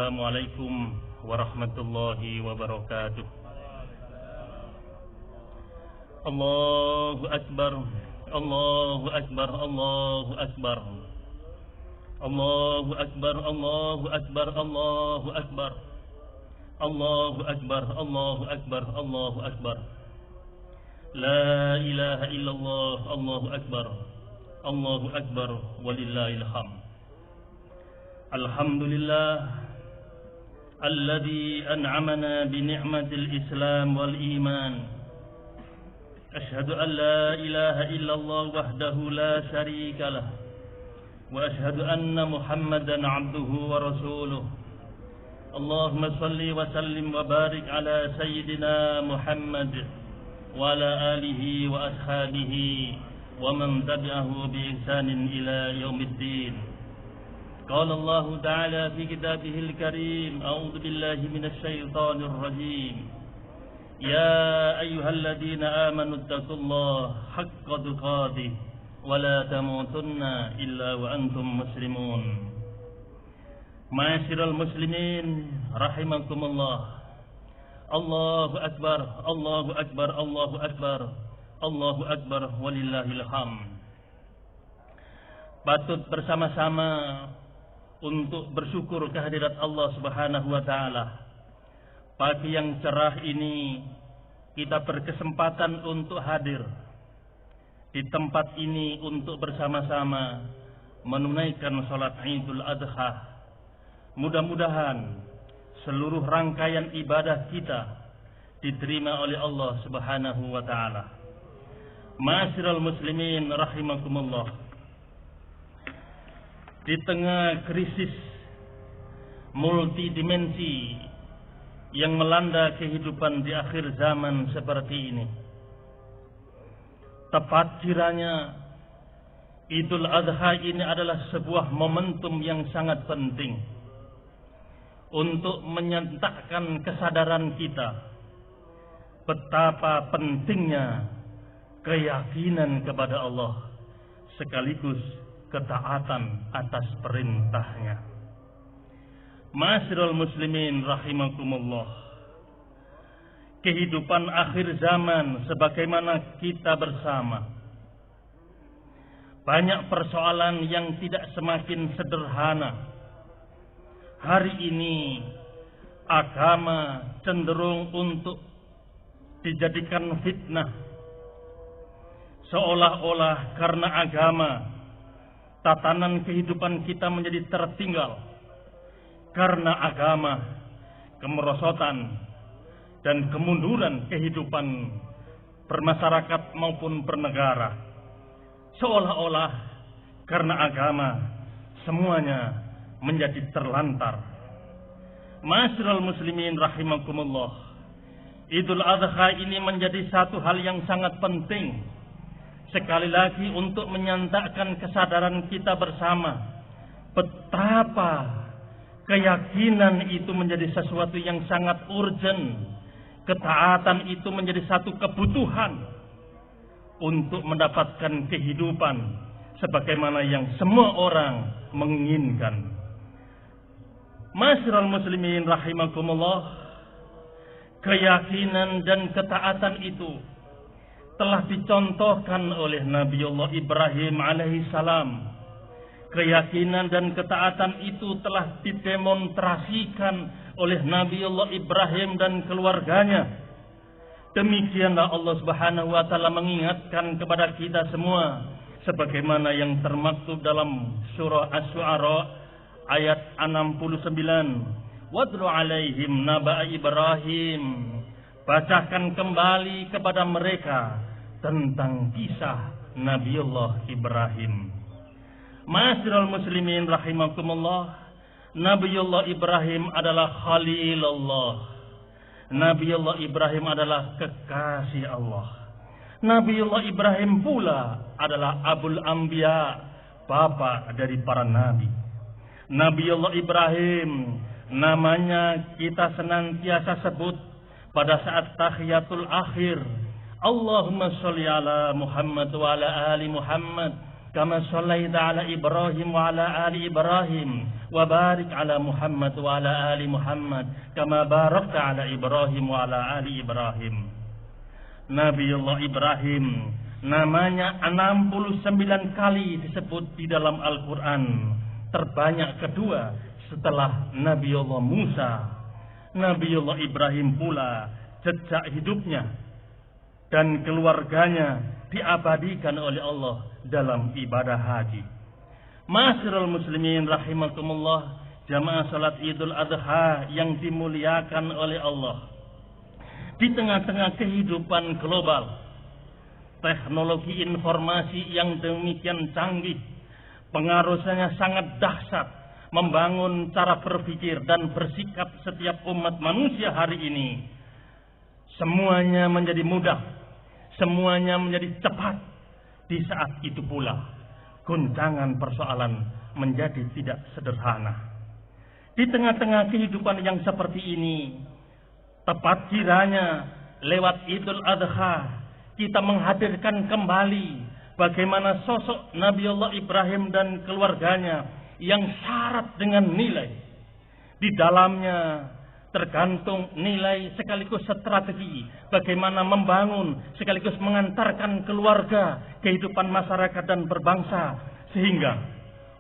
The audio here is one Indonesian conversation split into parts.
Assalamualaikum warahmatullahi wabarakatuh. Allahu Akbar, Allahu Akbar, Allahu Akbar. Allahu Akbar, Allahu Akbar, Allahu Akbar. Allahu Akbar, Allahu Akbar, Allahu Akbar. La ilaha illallah, Allahu Akbar. Allahu Akbar, walillahil hamd. Alhamdulillah alladzi an'amana bi ni'matil Islam wal iman. Asyhadu an la ilaha illallah wahdahu la syarika lah. Wa asyhadu anna Muhammadan 'abduhu wa rasuluh. Allahumma salli wa sallim wa barik ala sayyidina Muhammad wa ala alihi wa ashabihi wa man tabi'ahu bi ihsanin ila yaumiddin. قال الله تعالى في كتابه الكريم أعوذ بالله من الشيطان الرجيم يا أيها الذين آمنوا اتقوا الله حق تقاته ولا تموتن إلا وأنتم مسلمون. Ma'asyiral muslimin rahimakumullah. Allahu akbar, Allahu akbar, Allahu akbar, Allahu akbar, walillahil hamd. Patut bersama-sama untuk bersyukur kehadirat Allah Subhanahu wa taala. Pagi yang cerah ini kita berkesempatan untuk hadir di tempat ini untuk bersama-sama menunaikan salat Idul Adha. Mudah-mudahan seluruh rangkaian ibadah kita diterima oleh Allah Subhanahu wa taala. Ma'asyiral muslimin rahimakumullah. Di tengah krisis multidimensi yang melanda kehidupan di akhir zaman seperti ini, tepat kiranya Idul Adha ini adalah sebuah momentum yang sangat penting untuk menyentakkan kesadaran kita betapa pentingnya keyakinan kepada Allah sekaligus ketaatan atas perintahnya. Ma'asyiral muslimin rahimakumullah. Kehidupan akhir zaman sebagaimana kita bersama, banyak persoalan yang tidak semakin sederhana. Hari ini agama cenderung untuk dijadikan fitnah, seolah-olah karena agama tatanan kehidupan kita menjadi tertinggal. Karena agama, kemerosotan dan kemunduran kehidupan bermasyarakat maupun bernegara. Seolah-olah karena agama semuanya menjadi terlantar. Ma'asyiral muslimin rahimakumullah. Idul Adha ini menjadi satu hal yang sangat penting, sekali lagi untuk menyantakkan kesadaran kita bersama betapa keyakinan itu menjadi sesuatu yang sangat urgent. Ketaatan itu menjadi satu kebutuhan untuk mendapatkan kehidupan sebagaimana yang semua orang menginginkan. Ma'asyiral muslimin rahimakumullah. Keyakinan dan ketaatan itu telah dicontohkan oleh Nabiullah Ibrahim alaihissalam. Keyakinan dan ketaatan itu telah didemonstrasikan oleh Nabiullah Ibrahim dan keluarganya. Demikianlah Allah Subhanahu wa taala mengingatkan kepada kita semua sebagaimana yang termaktub dalam surah Asy-Syu'ara ayat 69. Wadlu alaihim naba'a Ibrahim. Bacakan kembali kepada mereka tentang kisah Nabiullah Ibrahim. Ma'asyiral muslimin rahimakumullah. Nabiullah Ibrahim adalah Khalilullah. Nabiullah Ibrahim adalah kekasih Allah. Nabiullah Ibrahim pula adalah Abul Anbiya, bapa dari para nabi. Nabiullah Ibrahim namanya kita senantiasa sebut pada saat tahiyatul akhir. Allahumma sholli ala Muhammad wa ala ali Muhammad kama shallaita ala Ibrahim wa ala ali Ibrahim wa barik ala Muhammad wa ala ali Muhammad kama barakta ala Ibrahim wa ala ali Ibrahim. Nabiullah Ibrahim namanya 69 kali disebut di dalam Al-Quran, terbanyak kedua setelah Nabiullah Musa. Nabiullah Ibrahim pula jejak hidupnya dan keluarganya diabadikan oleh Allah dalam ibadah haji. Ma'asyiral muslimin rahimakumullah, jamaah salat Idul Adha yang dimuliakan oleh Allah. Di tengah-tengah kehidupan global, teknologi informasi yang demikian canggih, pengaruhnya sangat dahsyat, membangun cara berpikir dan bersikap setiap umat manusia hari ini. Semuanya menjadi mudah, semuanya menjadi cepat. Di saat itu pula guncangan persoalan menjadi tidak sederhana. Di tengah-tengah kehidupan yang seperti ini, tepat kiranya lewat Idul Adha kita menghadirkan kembali bagaimana sosok Nabiullah Ibrahim dan keluarganya yang syarat dengan nilai. Di dalamnya tergantung nilai sekaligus strategi bagaimana membangun sekaligus mengantarkan keluarga, kehidupan masyarakat dan berbangsa, sehingga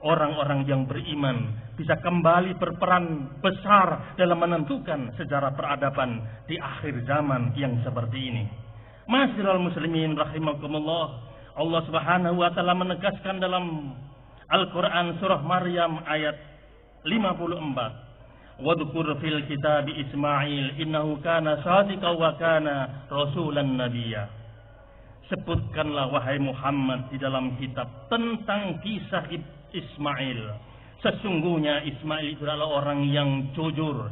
orang-orang yang beriman bisa kembali berperan besar dalam menentukan sejarah peradaban di akhir zaman yang seperti ini. Ma'asyiral muslimin rahimakumullah, Allah Subhanahu wa taala menegaskan dalam Al-Qur'an surah Maryam ayat 54, wadhkur fil kitabi Ismail innahu kana shadiqan wa kana rasulan nabiyya. Sebutkanlah wahai Muhammad di dalam kitab tentang kisah Ismail. Sesungguhnya Ismail itu adalah orang yang jujur,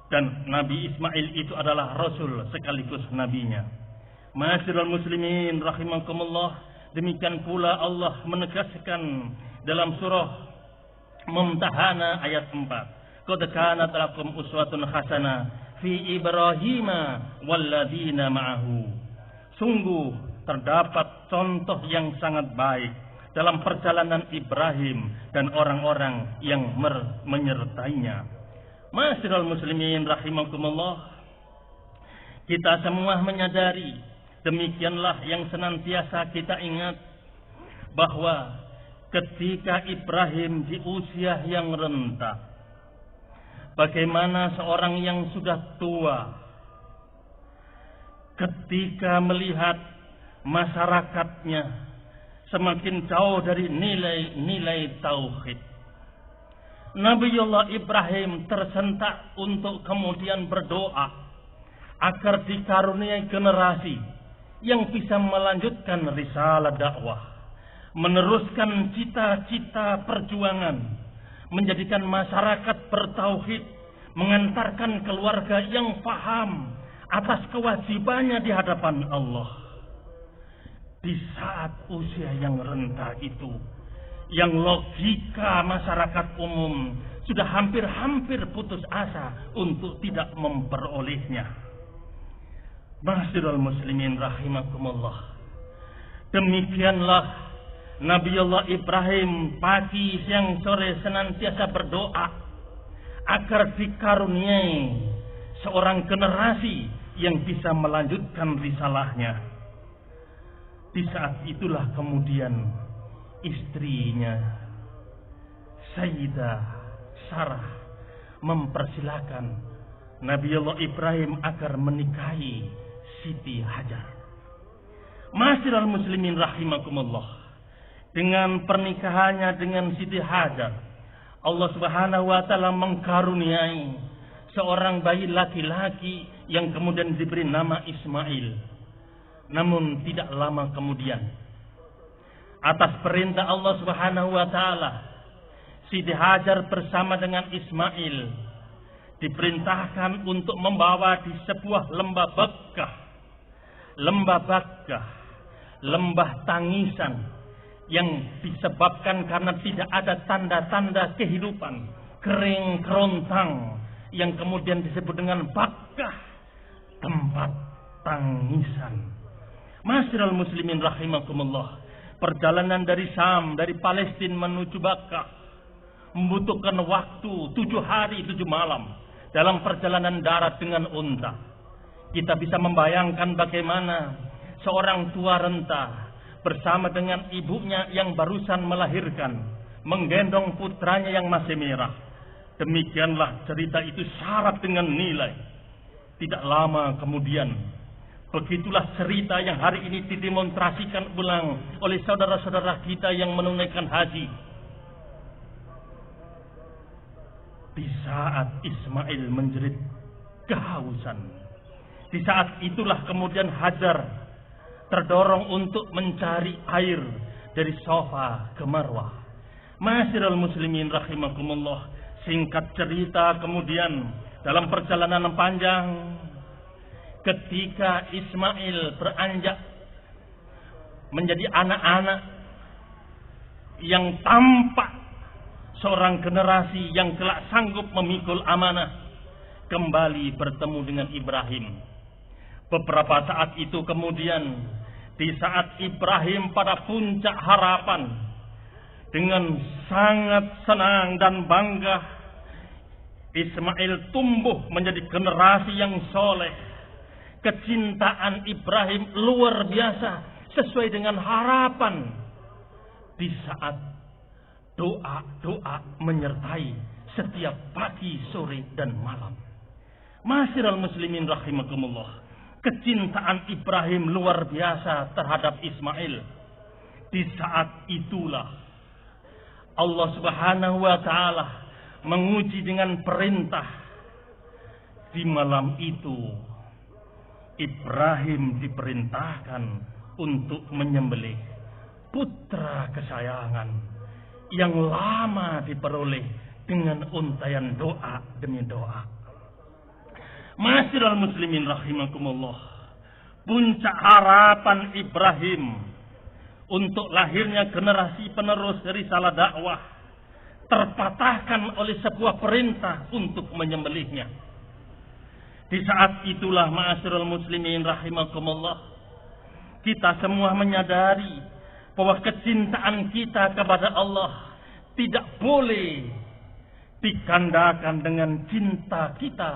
dan Nabi Ismail itu adalah rasul sekaligus nabinya. Ma'asyiral muslimin rahimakumullah, demikian pula Allah menegaskan dalam surah Mumtahana ayat 4, qad kanat lakum uswatun hasanah fi Ibrahim walladzina ma'ahu. Sungguh terdapat contoh yang sangat baik dalam perjalanan Ibrahim dan orang-orang yang menyertainya. Ma'asyiral muslimin rahimakumullah, kita semua menyadari, demikianlah yang senantiasa kita ingat, bahwa ketika Ibrahim di usia yang renta, bagaimana seorang yang sudah tua ketika melihat masyarakatnya semakin jauh dari nilai-nilai tauhid, Nabiullah Ibrahim tersentak untuk kemudian berdoa agar dikaruniai generasi yang bisa melanjutkan risalah dakwah, meneruskan cita-cita perjuangan, menjadikan masyarakat bertauhid, mengantarkan keluarga yang paham atas kewajibannya di hadapan Allah. Di saat usia yang renta itu, yang logika masyarakat umum sudah hampir-hampir putus asa untuk tidak memperolehnya. Ma'asyiral muslimin rahimakumullah, demikianlah Nabiullah Ibrahim pagi, siang, sore senantiasa berdoa agar dikaruniai seorang generasi yang bisa melanjutkan risalahnya. Di saat itulah kemudian istrinya Sayyidah Sarah mempersilahkan Nabiullah Ibrahim agar menikahi Siti Hajar. Ma'asyiral muslimin rahimakumullah, dengan pernikahannya dengan Siti Hajar, Allah Subhanahu wa taala mengkaruniai seorang bayi laki-laki yang kemudian diberi nama Ismail. Namun tidak lama kemudian, atas perintah Allah Subhanahu wa taala, Siti Hajar bersama dengan Ismail diperintahkan untuk membawa di sebuah lembah Bakkah, lembah tangisan yang disebabkan karena tidak ada tanda-tanda kehidupan, kering kerontang, yang kemudian disebut dengan Bakkah, tempat tangisan. Ma'asyiral muslimin rahimakumullah, Perjalanan dari Syam, dari Palestina menuju Makkah membutuhkan waktu 7 hari 7 malam dalam perjalanan darat dengan unta. Kita bisa membayangkan bagaimana seorang tua renta bersama dengan ibunya yang barusan melahirkan, menggendong putranya yang masih merah. Demikianlah cerita itu syarat dengan nilai. Tidak lama kemudian, begitulah cerita yang hari ini didemonstrasikan ulang oleh saudara-saudara kita yang menunaikan haji. Di saat Ismail menjerit kehausan, di saat itulah kemudian Hajar terdorong untuk mencari air dari Safa ke Marwah. Ma'asyiral muslimin rahimakumullah, singkat cerita kemudian dalam perjalanan panjang, ketika Ismail beranjak menjadi anak-anak yang tampak seorang generasi yang kelak sanggup memikul amanah, kembali bertemu dengan Ibrahim. Beberapa saat itu kemudian, di saat Ibrahim pada puncak harapan, dengan sangat senang dan bangga, Ismail tumbuh menjadi generasi yang soleh. Kecintaan Ibrahim luar biasa, sesuai dengan harapan. Di saat doa-doa menyertai setiap pagi, sore, dan malam. Ma'asyiral muslimin rahimakumullah, kecintaan Ibrahim luar biasa terhadap Ismail. Di saat itulah Allah Subhanahu wa ta'ala menguji dengan perintah. Di malam itu Ibrahim diperintahkan untuk menyembelih putra kesayangan yang lama diperoleh dengan untaian doa demi doa. Ma'asyiral muslimin rahimakumullah, puncak harapan Ibrahim untuk lahirnya generasi penerus risalah dakwah terpatahkan oleh sebuah perintah untuk menyembelihnya. Di saat itulah ma'asyiral muslimin rahimakumullah, kita semua menyadari bahwa kecintaan kita kepada Allah tidak boleh digandakan dengan cinta kita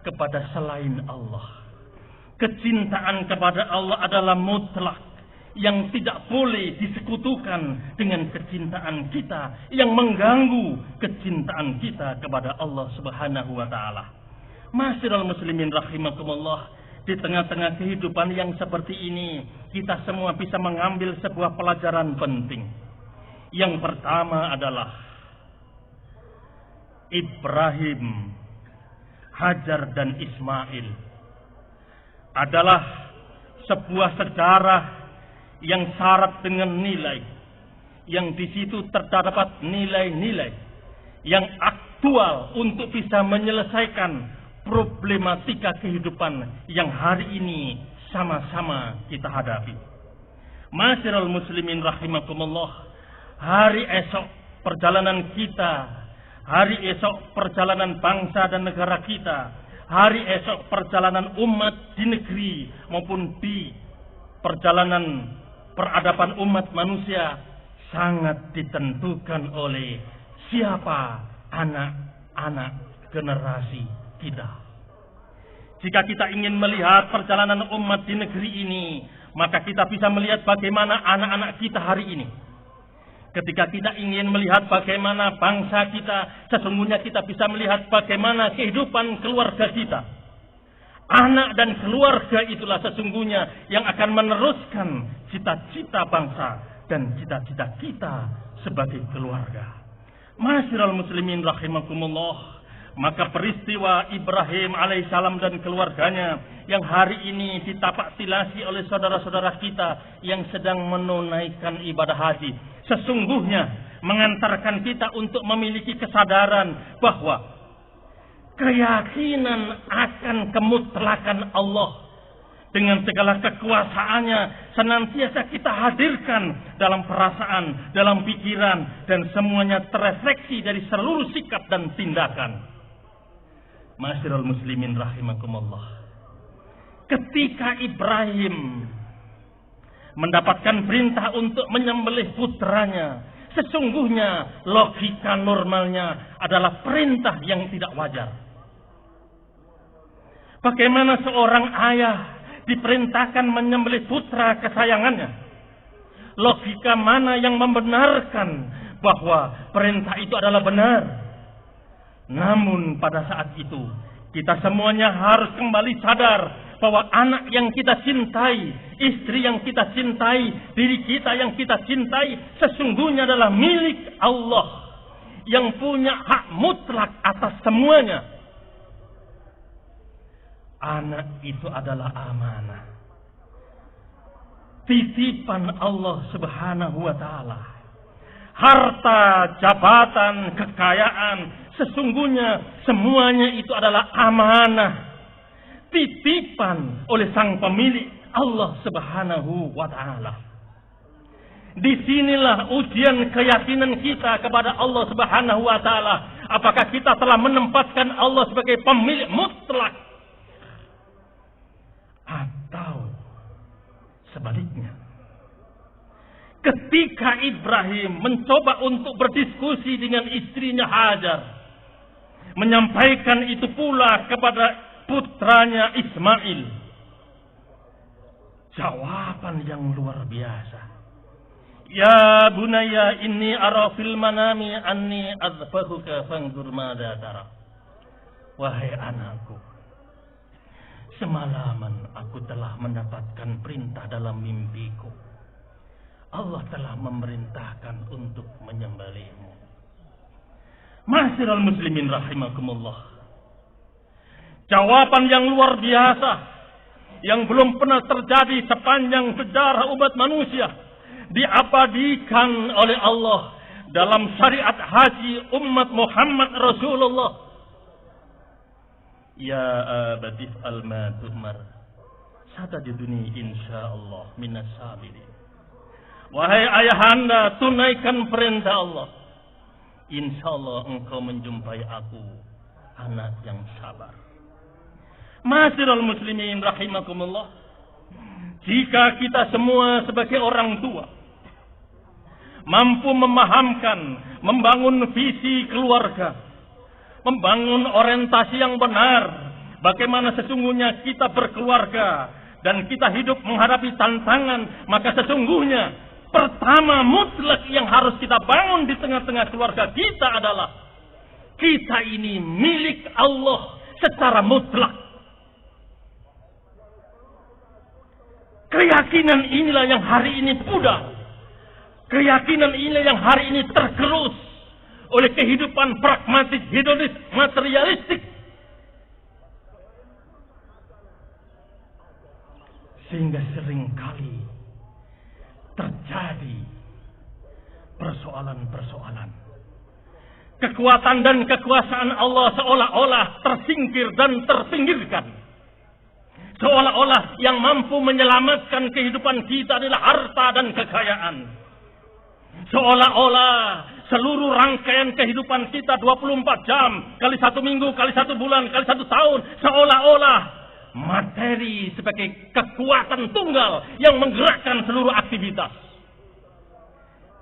kepada selain Allah. Kecintaan kepada Allah adalah mutlak, yang tidak boleh disekutukan dengan kecintaan kita yang mengganggu kecintaan kita kepada Allah Subhanahu wa ta'ala. Ma'asyiral muslimin rahimakumullah, di tengah-tengah kehidupan yang seperti ini, kita semua bisa mengambil sebuah pelajaran penting. Yang pertama adalah Ibrahim, Hajar, dan Ismail adalah sebuah sejarah yang syarat dengan nilai, yang di situ terdapat nilai-nilai yang aktual untuk bisa menyelesaikan problematika kehidupan yang hari ini sama-sama kita hadapi. Ma'asyiral muslimin rahimakumullah, hari esok perjalanan kita, hari esok perjalanan bangsa dan negara kita, hari esok perjalanan umat di negeri maupun di perjalanan peradaban umat manusia sangat ditentukan oleh siapa anak-anak generasi kita. Jika kita ingin melihat perjalanan umat di negeri ini, maka kita bisa melihat bagaimana anak-anak kita hari ini. Ketika kita ingin melihat bagaimana bangsa kita, sesungguhnya kita bisa melihat bagaimana kehidupan keluarga kita. Anak dan keluarga itulah sesungguhnya yang akan meneruskan cita-cita bangsa dan cita-cita kita sebagai keluarga. Ma'asyiral muslimin rahimakumullah, maka peristiwa Ibrahim alaihissalam dan keluarganya yang hari ini ditapak tilasi oleh saudara-saudara kita yang sedang menunaikan ibadah haji, sesungguhnya mengantarkan kita untuk memiliki kesadaran bahwa keyakinan akan kemutlakan Allah dengan segala kekuasaannya senantiasa kita hadirkan dalam perasaan, dalam pikiran, dan semuanya terefleksi dari seluruh sikap dan tindakan. Ma'asyiral muslimin rahimakumullah, ketika Ibrahim mendapatkan perintah untuk menyembelih putranya, sesungguhnya logika normalnya adalah perintah yang tidak wajar. Bagaimana seorang ayah diperintahkan menyembelih putra kesayangannya? Logika mana yang membenarkan bahwa perintah itu adalah benar? Namun pada saat itu kita semuanya harus kembali sadar bahwa anak yang kita cintai, istri yang kita cintai, diri kita yang kita cintai sesungguhnya adalah milik Allah yang punya hak mutlak atas semuanya. Anak itu adalah amanah, titipan Allah Subhanahu wa taala. Harta, jabatan, kekayaan, sesungguhnya semuanya itu adalah amanah, titipan oleh sang pemilik Allah Subhanahu wa taala. Disinilah ujian keyakinan kita kepada Allah Subhanahu wa taala. Apakah kita telah menempatkan Allah sebagai pemilik mutlak atau sebaliknya? Ketika Ibrahim mencoba untuk berdiskusi dengan istrinya Hajar, menyampaikan itu pula kepada putranya Ismail, jawaban yang luar biasa. Ya bunayya inni ara fil manami anni adzbahuka fanzur madza tara. Wahai anakku, semalaman aku telah mendapatkan perintah dalam mimpiku. Allah telah memerintahkan untuk menyembelihmu. Ma'asyiral muslimin rahimakumullah. Jawaban yang luar biasa yang belum pernah terjadi sepanjang sejarah umat manusia diabadikan oleh Allah dalam syariat haji umat Muhammad Rasulullah. Ya abadif al-ma tu'mar satajiduni insyaallah minas sabirin. Wahai ayahanda, tunaikan perintah Allah. Insyaallah engkau menjumpai aku, anak yang sabar. Ma'asyiral muslimin rahimakumullah. Jika kita semua sebagai orang tua mampu memahamkan, membangun visi keluarga, membangun orientasi yang benar, bagaimana sesungguhnya kita berkeluarga dan kita hidup menghadapi tantangan, maka sesungguhnya pertama mutlak yang harus kita bangun di tengah-tengah keluarga kita adalah kita ini milik Allah secara mutlak. Keyakinan inilah yang hari ini pudar. Keyakinan inilah yang hari ini tergerus oleh kehidupan pragmatis, hedonis, materialistik. Sehingga seringkali terjadi persoalan-persoalan. Kekuatan dan kekuasaan Allah seolah-olah tersingkir dan terpinggirkan. Seolah-olah yang mampu menyelamatkan kehidupan kita adalah harta dan kekayaan. Seolah-olah seluruh rangkaian kehidupan kita 24 jam, kali 1 minggu, kali 1 bulan, kali 1 tahun, seolah-olah materi sebagai kekuatan tunggal yang menggerakkan seluruh aktivitas.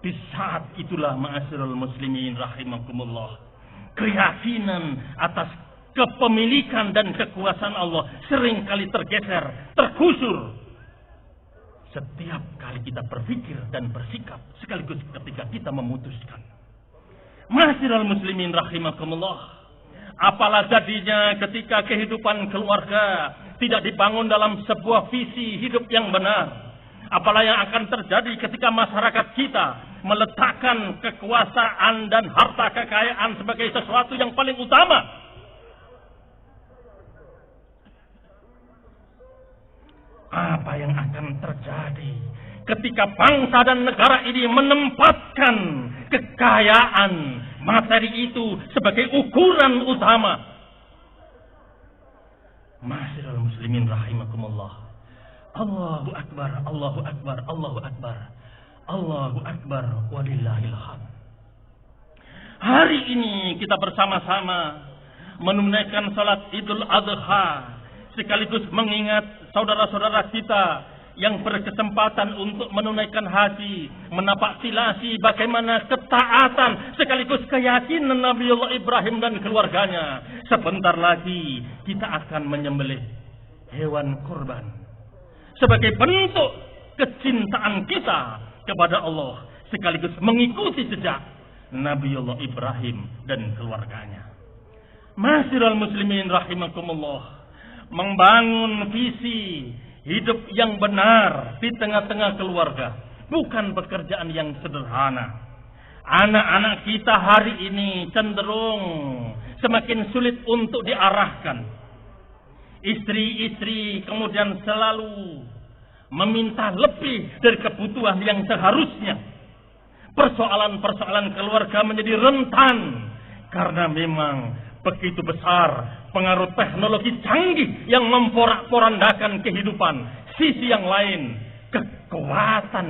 Di saat itulah ma'asyiral muslimin rahimakumullah, keyakinan atas kepemilikan dan kekuasaan Allah seringkali tergeser, tergusur setiap kali kita berpikir dan bersikap, sekaligus ketika kita memutuskan. Ma'asyiral muslimin rahimakumullah, apalah jadinya ketika kehidupan keluarga tidak dibangun dalam sebuah visi hidup yang benar. Apalah yang akan terjadi ketika masyarakat kita meletakkan kekuasaan dan harta kekayaan sebagai sesuatu yang paling utama. Apa yang akan terjadi ketika bangsa dan negara ini menempatkan kekayaan materi itu sebagai ukuran utama? Ma'asyiral muslimin rahimakumullah. Allahu akbar, Allahu akbar, Allahu akbar. Allahu akbar walillahil hamd. Hari ini kita bersama-sama menunaikan salat Idul Adha sekaligus mengingat saudara-saudara kita yang berkesempatan untuk menunaikan haji, menapak tilasi bagaimana ketaatan sekaligus keyakinan Nabiullah Ibrahim dan keluarganya. Sebentar lagi kita akan menyembelih hewan kurban sebagai bentuk kecintaan kita kepada Allah, sekaligus mengikuti jejak Nabiullah Ibrahim dan keluarganya. Masyiral muslimin rahimakumullah, membangun visi hidup yang benar di tengah-tengah keluarga bukan pekerjaan yang sederhana. Anak-anak kita hari ini cenderung semakin sulit untuk diarahkan. Istri-istri kemudian selalu meminta lebih dari kebutuhan yang seharusnya. Persoalan-persoalan keluarga menjadi rentan karena memang begitu besar pengaruh teknologi canggih yang memporak-porandakan kehidupan. Sisi yang lain, kekuatan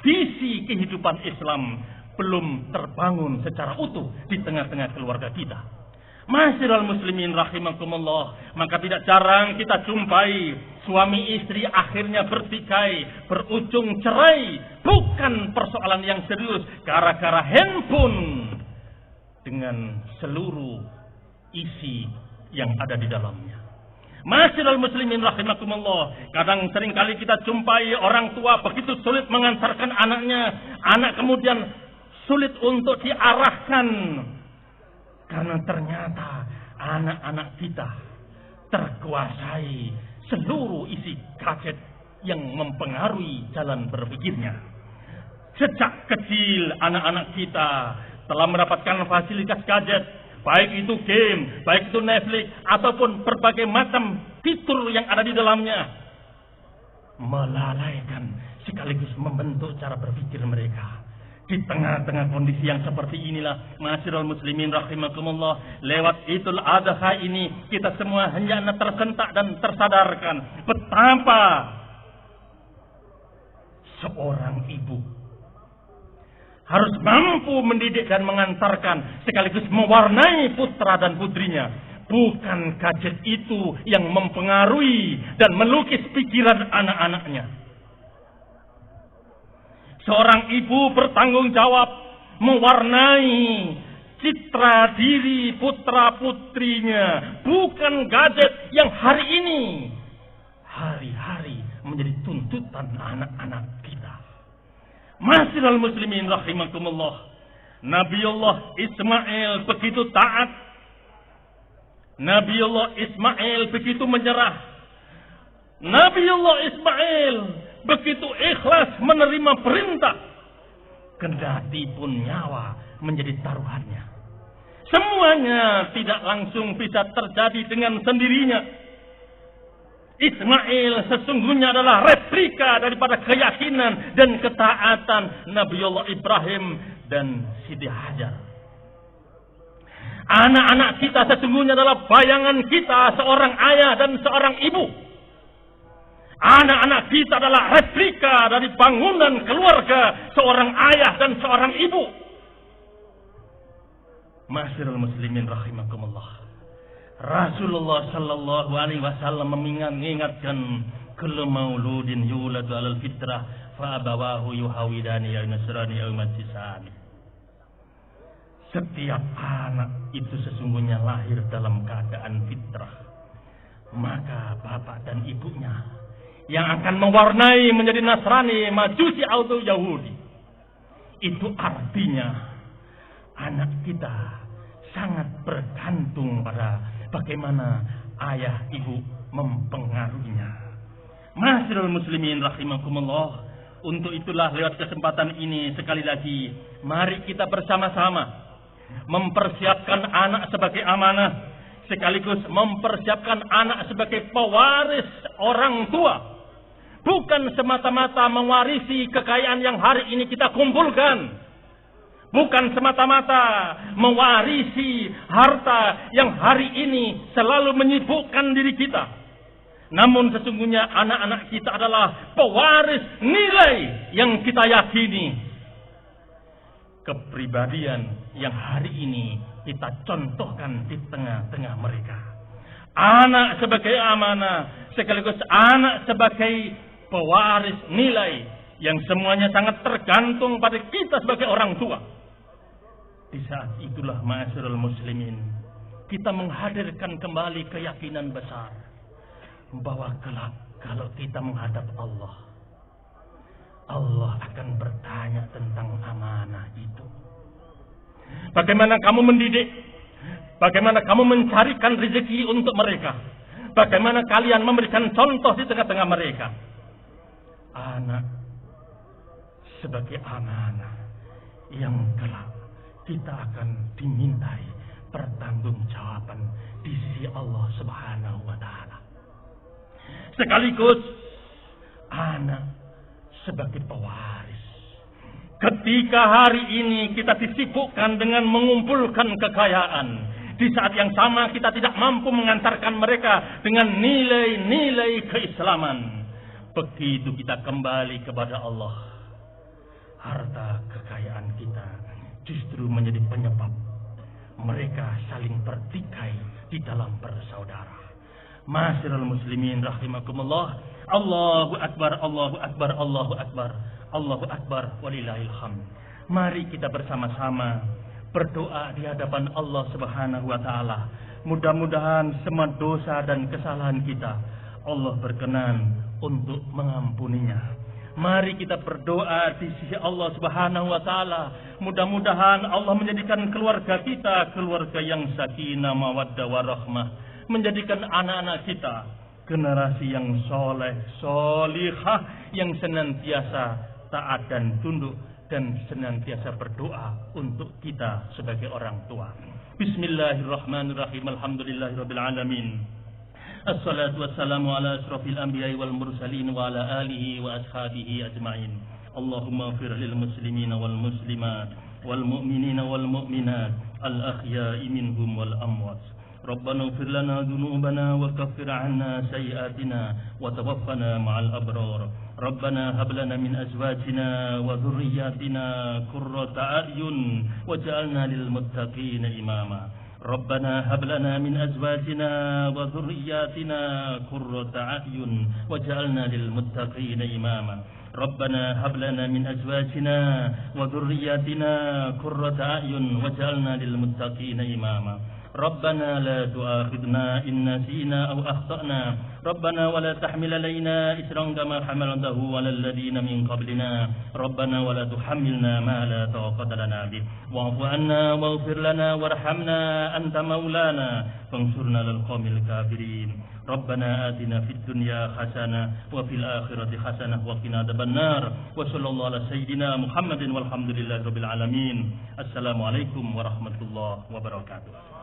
visi kehidupan Islam belum terbangun secara utuh di tengah-tengah keluarga kita. Masyiral muslimin rahimakumullah, maka tidak jarang kita jumpai suami istri akhirnya bertikai, berujung cerai, bukan persoalan yang serius gara-gara handphone dengan seluruh isi yang ada di dalamnya. Masyiral muslimin rahimakumullah, kadang seringkali kita jumpai orang tua begitu sulit mengantarkan anaknya, anak kemudian sulit untuk diarahkan karena ternyata anak-anak kita terkuasai seluruh isi gadget yang mempengaruhi jalan berpikirnya. Sejak kecil anak-anak kita telah mendapatkan fasilitas gadget, baik itu game, baik itu Netflix, ataupun berbagai macam fitur yang ada di dalamnya, melalaikan sekaligus membentuk cara berpikir mereka. Di tengah-tengah kondisi yang seperti inilah, masyiral muslimin rahimakumullah, lewat Idul Adha ini kita semua hanya tersentak dan tersadarkan betapa seorang ibu harus mampu mendidik dan mengantarkan sekaligus mewarnai putra dan putrinya. Bukan gadget itu yang mempengaruhi dan melukis pikiran anak-anaknya. Seorang ibu bertanggung jawab mewarnai citra diri putra putrinya, bukan gadget yang hari ini hari-hari menjadi tuntutan anak-anak kita. Masyiral muslimin rahimakumullah, Nabiullah Ismail begitu taat, Nabiullah Ismail begitu menyerah, Nabiullah Ismail begitu ikhlas menerima perintah, kendati pun nyawa menjadi taruhannya. Semuanya tidak langsung bisa terjadi dengan sendirinya. Ismail sesungguhnya adalah replika daripada keyakinan dan ketaatan Nabiullah Ibrahim dan Siti Hajar. Anak-anak kita sesungguhnya adalah bayangan kita seorang ayah dan seorang ibu. Anak-anak kita adalah replika dari bangunan keluarga seorang ayah dan seorang ibu. Masyiral muslimin rahimakumullah, Rasulullah sallallahu alaihi wasallam mengingatkan kullu mauludin yuladu alal fitrah fa abawahu yuhawidani aw nasrani aw majisani. Setiap anak itu sesungguhnya lahir dalam keadaan fitrah, maka bapak dan ibunya yang akan mewarnai menjadi Nasrani, Majusi atau Yahudi. Itu artinya anak kita sangat bergantung pada bagaimana ayah ibu mempengaruhinya. Masyiral muslimin rahimakumullah, untuk itulah lewat kesempatan ini sekali lagi mari kita bersama-sama mempersiapkan anak sebagai amanah, sekaligus mempersiapkan anak sebagai pewaris orang tua. Bukan semata-mata mewarisi kekayaan yang hari ini kita kumpulkan. Bukan semata-mata mewarisi harta yang hari ini selalu menyibukkan diri kita. Namun sesungguhnya anak-anak kita adalah pewaris nilai yang kita yakini. Kepribadian yang hari ini kita contohkan di tengah-tengah mereka. Anak sebagai amanah, sekaligus anak sebagai pewaris nilai yang semuanya sangat tergantung pada kita sebagai orang tua. Di saat itulah ma'asyiral muslimin, kita menghadirkan kembali keyakinan besar bahwa kelak kalau kita menghadap Allah, Allah akan bertanya tentang amanah itu. Bagaimana kamu mendidik? Bagaimana kamu mencarikan rezeki untuk mereka? Bagaimana kalian memberikan contoh di tengah-tengah mereka? Anak sebagai amanah yang kelak kita akan dimintai pertanggungjawaban di sisi Allah Subhanahu wa taala. Sekaligus anak sebagai pewaris. Ketika hari ini kita disibukkan dengan mengumpulkan kekayaan, di saat yang sama kita tidak mampu mengantarkan mereka dengan nilai-nilai keislaman. Begitu kita kembali kepada Allah, harta kekayaan kita justru menjadi penyebab mereka saling bertikai di dalam bersaudara. Ma'asyiral muslimin rahimakumullah. Allahu akbar, Allahu akbar, Allahu akbar, Allahu akbar, walillahil hamd. Mari kita bersama-sama berdoa di hadapan Allah Subhanahu wa taala. Mudah-mudahan semua dosa dan kesalahan kita Allah berkenan untuk mengampuninya. Mari kita berdoa di sisi Allah Subhanahu wa taala. Mudah-mudahan Allah menjadikan keluarga kita keluarga yang sakinah, mawaddah, warahmah. Menjadikan anak-anak kita generasi yang soleh, solihah, yang senantiasa taat dan tunduk dan senantiasa berdoa untuk kita sebagai orang tua. Bismillahirrahmanirrahim. Alhamdulillahirabbil alamin. Assalatu wassalamu ala asrafil anbiya'i wal mursalin wa ala alihi wa ashabihi ajma'in. Allahumma ighfir lil muslimina wal muslimat wal mu'minina wal mu'minat al ahya'i minhum wal amwat. Rabbana ighfir lana dhunubana wa kaffir 'anna sayyi'atina wa tawaffana ma'al abrar. Rabbana hab lana min azwajina wa dhurriyyatina qurrata a'yun waj'alna lil muttaqina imama. ربنا هب لنا من أزواجنا وذرياتنا قرة أعين واجعلنا للمتقين إماما. ربنا هب لنا من أزواجنا وذرياتنا قرة أعين واجعلنا للمتقين إماما. ربنا لا تؤاخذنا إن نسينا أو أخطأنا. ربنا ولا تحمل علينا إصرا كما حملته على الذين من قبلنا. ربنا ولا تحملنا ما لا طاقة لنا به. واعف عنا واغفر لنا وارحمنا أنت مولانا فانصرنا على القوم الكافرين. ربنا آتنا في الدنيا حسنة وفي الآخرة حسنة وقنا عذاب النار. وصلى الله على سيدنا محمد والحمد لله رب العالمين. السلام عليكم ورحمة الله وبركاته.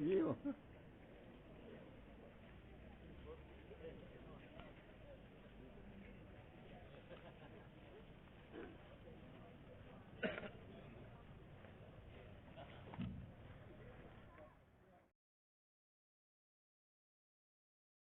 Iya.